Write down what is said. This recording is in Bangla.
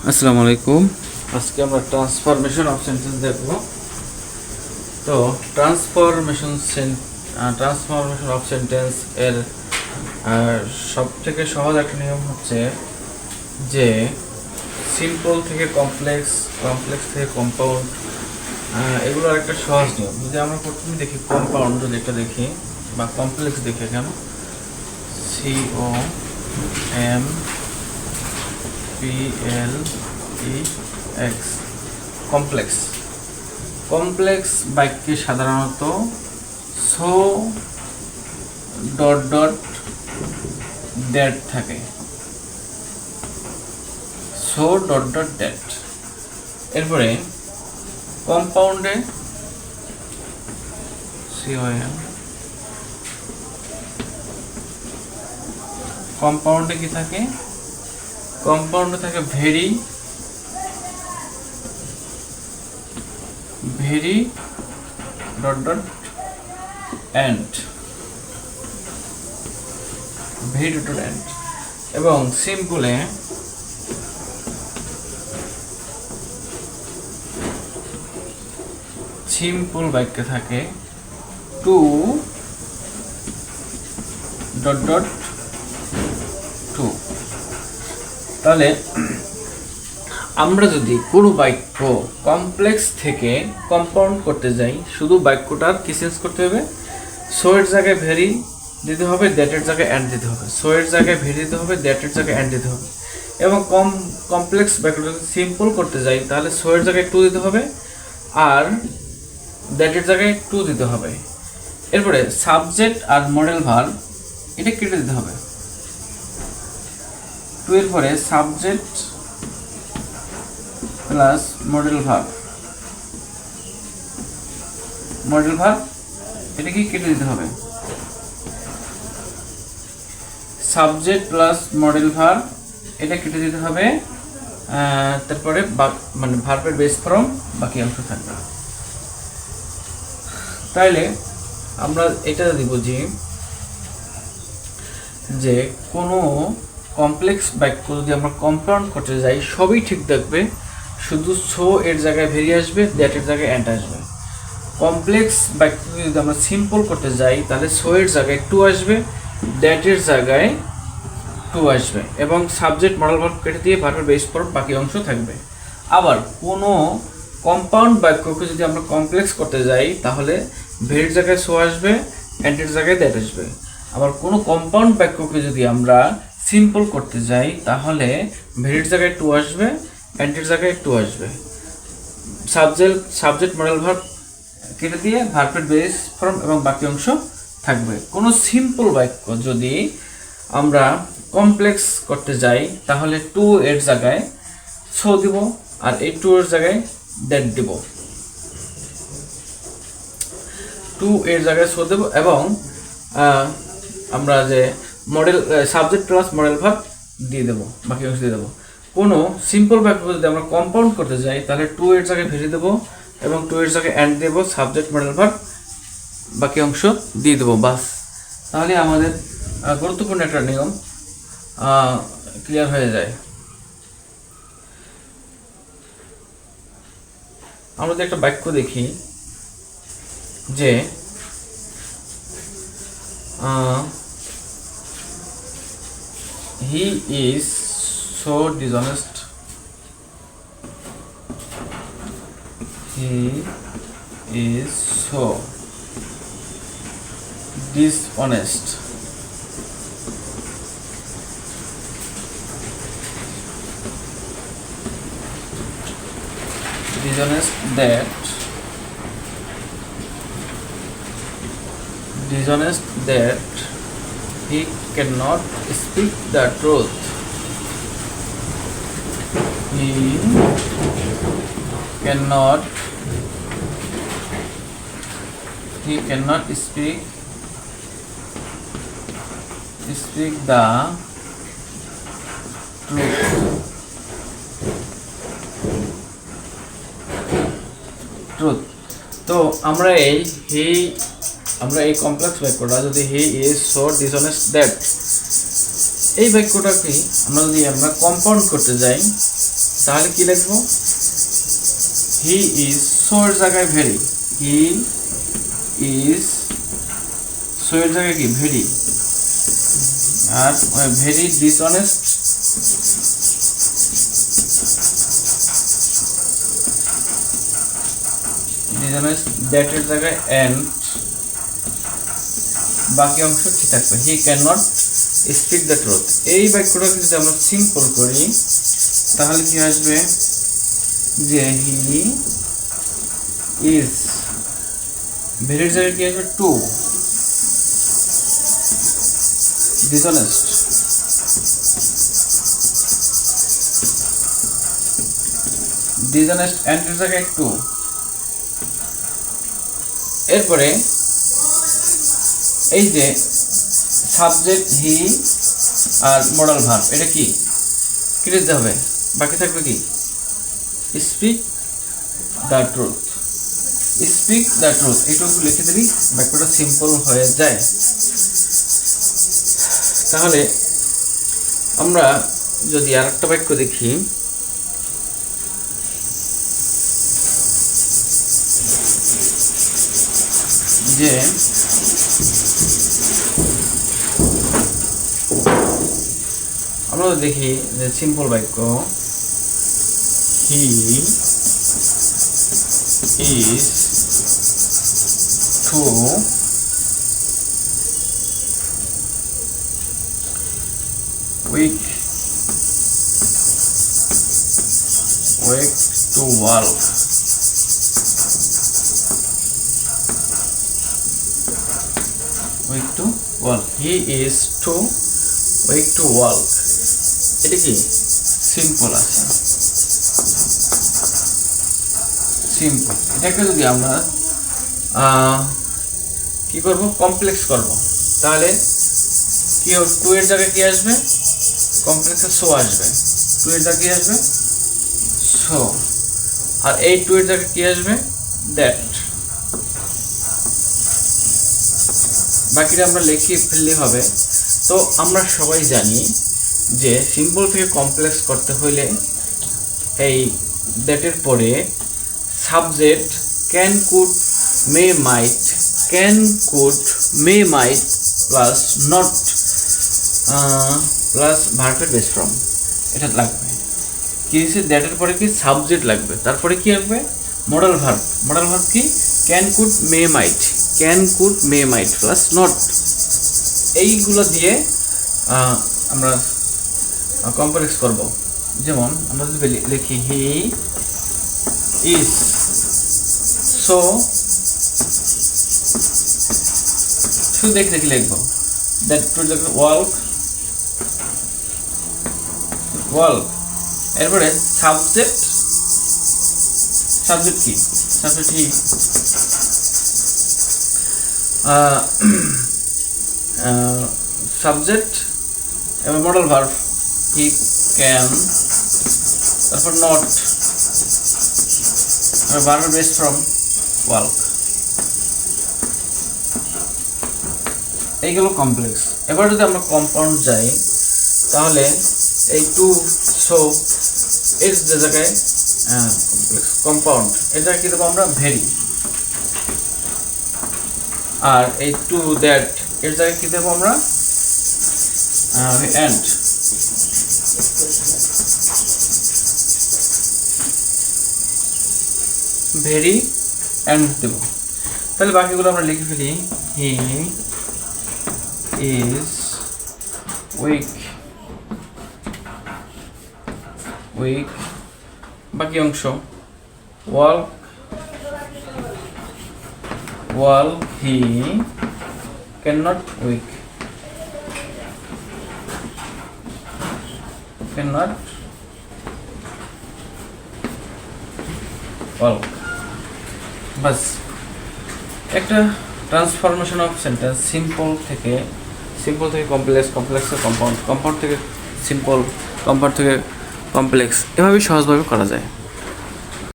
আসসালামু আলাইকুম। আজকে আমরা ট্রান্সফরমেশন অফ সেন্টেন্স দেখব। তো ট্রান্সফরমেশন অফ সেন্টেন্স এর সব থেকে সহজ একটা নিয়ম হচ্ছে যে সিম্পল থেকে কমপ্লেক্স, কমপ্লেক্স থেকে কম্পাউন্ড, এগুলোর একটা সহজ নিয়ম। যদি আমরা প্রথমে দেখি কম্পাউন্ড, যদি এটা দেখি বা কমপ্লেক্স দেখি, কেন COMPLEX, কমপ্লেক্স। কমপ্লেক্স বাক্যে সাধারণত সো ডট ডট দ্যাট থাকে, সো ডট ডট দ্যাট। এরপরে কম্পাউন্ডে কম্পাউন্ডে কি থাকে? কম্পাউন্ডে থাকে very, very dot dot and, very dot dot and. এবং সিম্পলে সিম্পল বাক্যে থাকে টু ডট ডট টু। তাহলে আমরা যদি কোনো বাক্য কমপ্লেক্স থেকে কম্পাউন্ড করতে যাই, শুধু বাক্যটার কি চেঞ্জ করতে হবে? সো এর জায়গায় ভেরি দিতে হবে, দ্যাটের জায়গায় অ্যান্ড দিতে হবে। সো এর জায়গায় ভেরি দিতে হবে, দ্যাটের জায়গায় অ্যান্ড দিতে হবে। এবং কমপ্লেক্স বাক্যটা যদি সিম্পল করতে যাই, তাহলে সো এর জায়গায় টু দিতে হবে আর দ্যাটের জায়গায় টু দিতে হবে। এরপরে সাবজেক্ট আর মডেল ভার্ব এটা কেটে দিতে হবে। টু এর পরে subject plus modal verb, modal verb এটাকে কেটে দিতে হবে। সাবজেক্ট প্লাস মডেল ভার্ব এটা কেটে দিতে হবে। তারপরে মানে ভার্বের বেস ফর্ম বাকি অংশ থাকবে। তাইলে আমরা এটা দিব যে কোনো কমপ্লেক্স বাক্য যদি আমরা কম্পাউন্ড করতে যাই, সবই ঠিক থাকবে, শুধু সো এর জায়গায় ভেরি আসবে, দ্যাটের জায়গায় অ্যান্ড আসবে। কমপ্লেক্স বাক্য যদি আমরা সিম্পল করতে যাই, তাহলে সো এর জায়গায় টু আসবে, দ্যাটের জায়গায় টু আসবে এবং সাবজেক্ট মডেল ভার্ব কেটে দিয়ে ভার্বের বেস ফর্ম বাকি অংশ থাকবে। আবার কোনো কম্পাউন্ড বাক্যকে যদি আমরা কমপ্লেক্স করতে যাই, তাহলে ভেরির জায়গায় সো আসবে, অ্যান্ডের জায়গায় দ্যাট আসবে। আবার কোনো কম্পাউন্ড বাক্যকে যদি আমরা সিম্পল করতে যাই, তাহলে ভেরির জায়গায় টু আসবে, অ্যান্ডের জায়গায় টু আসবে। সাবজেক্ট মডেল ভার্ব কেটে দিয়ে ভার্বের বেস ফর্ম এবং বাকি অংশ থাকবে। কোনো সিম্পল বাক্য যদি আমরা কমপ্লেক্স করতে যাই, তাহলে টু এর জায়গায় সো দিব আর এই টু এর জায়গায় দ্যাট দিব। টু এর জায়গায় সো দেব এবং আমরা যে model subject plus modal verb দিয়ে দেবো, বাকি অংশ দিয়ে দেবো। কোনো সিম্পল বাক্য যদি আমরা কম্পাউন্ড করতে যাই, তাহলে টু এর জায়গায় ভেরি দেবো এবং টু এর জায়গায় অ্যান্ড দেবো, সাবজেক্ট মডেল ভার্ব বাকি অংশ দিয়ে দেবো। বাস, তাহলে আমাদের গুরুত্বপূর্ণ একটা নিয়ম ক্লিয়ার হয়ে যায়। আমরা যদি একটা বাক্য দেখি যে he is so dishonest, he is so dishonest, dishonest that he cannot speak the truth. He cannot speak the truth. তো আমরা এই কমপ্লেক্স বাক্যটা যদি he is so dishonest that, এই বাক্যটাকে আমরা যদি কম্পাউন্ড করতে যাই, তাহলে কি লিখবো? হি ইজ, সো এর জায়গায় ভেরি, হি ইজ, সো এর জায়গায় কি very, are very dishonest, that এর জায়গায় অ্যান্ড, বাকি অংশ কি থাকবে? হি can not speak the truth. এই বাক্যটাকে যদি আমরা সিম্পল করি তাহলে কি আসবে? যে হি ইজ, ভেরির জায়গায় কি আসবে? টু, ডিসঅনেস্ট, ডিসঅনেস্ট অ্যান্ড এর জায়গায় টু। এরপরে এই যে সাবজেক্ট হি আর মডাল ভার্ব, এটা কি লিখতে হবে? বাকি থাকবে কি? Speak the truth, speak the truth, এইটুকু লিখে দিবি, বাক্যটা সিম্পল হয়ে যায়। তাহলে আমরা যদি আর একটা বাক্য দেখি, যে আমরা দেখি যে সিম্পল বাক্য, he is too weak to walk, weak to walk, he is too weak to walk। এটা কি সিম্পল আছে, সিম্পল। এটাকে যদি আমরা কি করব? কমপ্লেক্স করব। তাহলে কি হবে? টু এর জায়গায় কি আসবে? কমপ্লেক্সে সো আসবে, টু এর জায়গায় কি আসবে? সো। আর এই টু এর জায়গায় কি আসবে? দ্যাট। বাকিটা আমরা লিখে ফেললে হবে। তো আমরা সবাই জানি যে সিম্পল থেকে কমপ্লেক্স করতে হলে এই দ্যাটের পরে subject can, could, may, might, can, could, may, might plus not plus ভার্বের বেস ফর্ম, এটা লাগবে। কি হচ্ছে? দ্যাটের পরে কি সাবজেক্ট লাগবে, তারপরে কি আসবে? Modal verb. মডাল ভার্ব কি? Can, could, may, might, can, could, may, might plus not. এইগুলো দিয়ে আমরা কমপ্লেক্স করব। যেমন আমরা যদি লিখি হি ইজ, সো শুধু দেখে দেখে লিখবো দ্যাট টু ওয়ার্ক, ওয়ার্ক। এরপরে সাবজেক্ট, সাবজেক্ট কি? সাবজেক্ট হি, সাবজেক্ট এবং মডেল ভার্ব হি ক্যান, তারপর নট, ভার্বের বেস ফ্রম ওয়ার্ক। এইগুলো কমপ্লেক্স। এবার যদি আমরা কম্পাউন্ড যাই তাহলে এই টু, সো এর যে জায়গায় কমপ্লেক্স কম্পাউন্ড, এর জায়গায় কি দেবো আমরা? ভেরি। আর এই টু, দ্যাট এর জায়গায় কি দেবো আমরা? অ্যান্ড। ভেরি অ্যান্ড দেব। তাহলে বাকিগুলো আমরা লিখে ফেলি। হি ইজ উইক, উইক, বাকি অংশ walk, walk, he can not weak, can not walk. বাস, একটা ট্রান্সফরমেশন অফ সেন্টেন্স সিম্পল থেকে কমপ্লেক্স, কমপ্লেক্স থেকে কম্পাউন্ড, কম্পাউন্ড থেকে সিম্পল, কম্পাউন্ড থেকে কমপ্লেক্স, এভাবেই সহজভাবে করা যায়।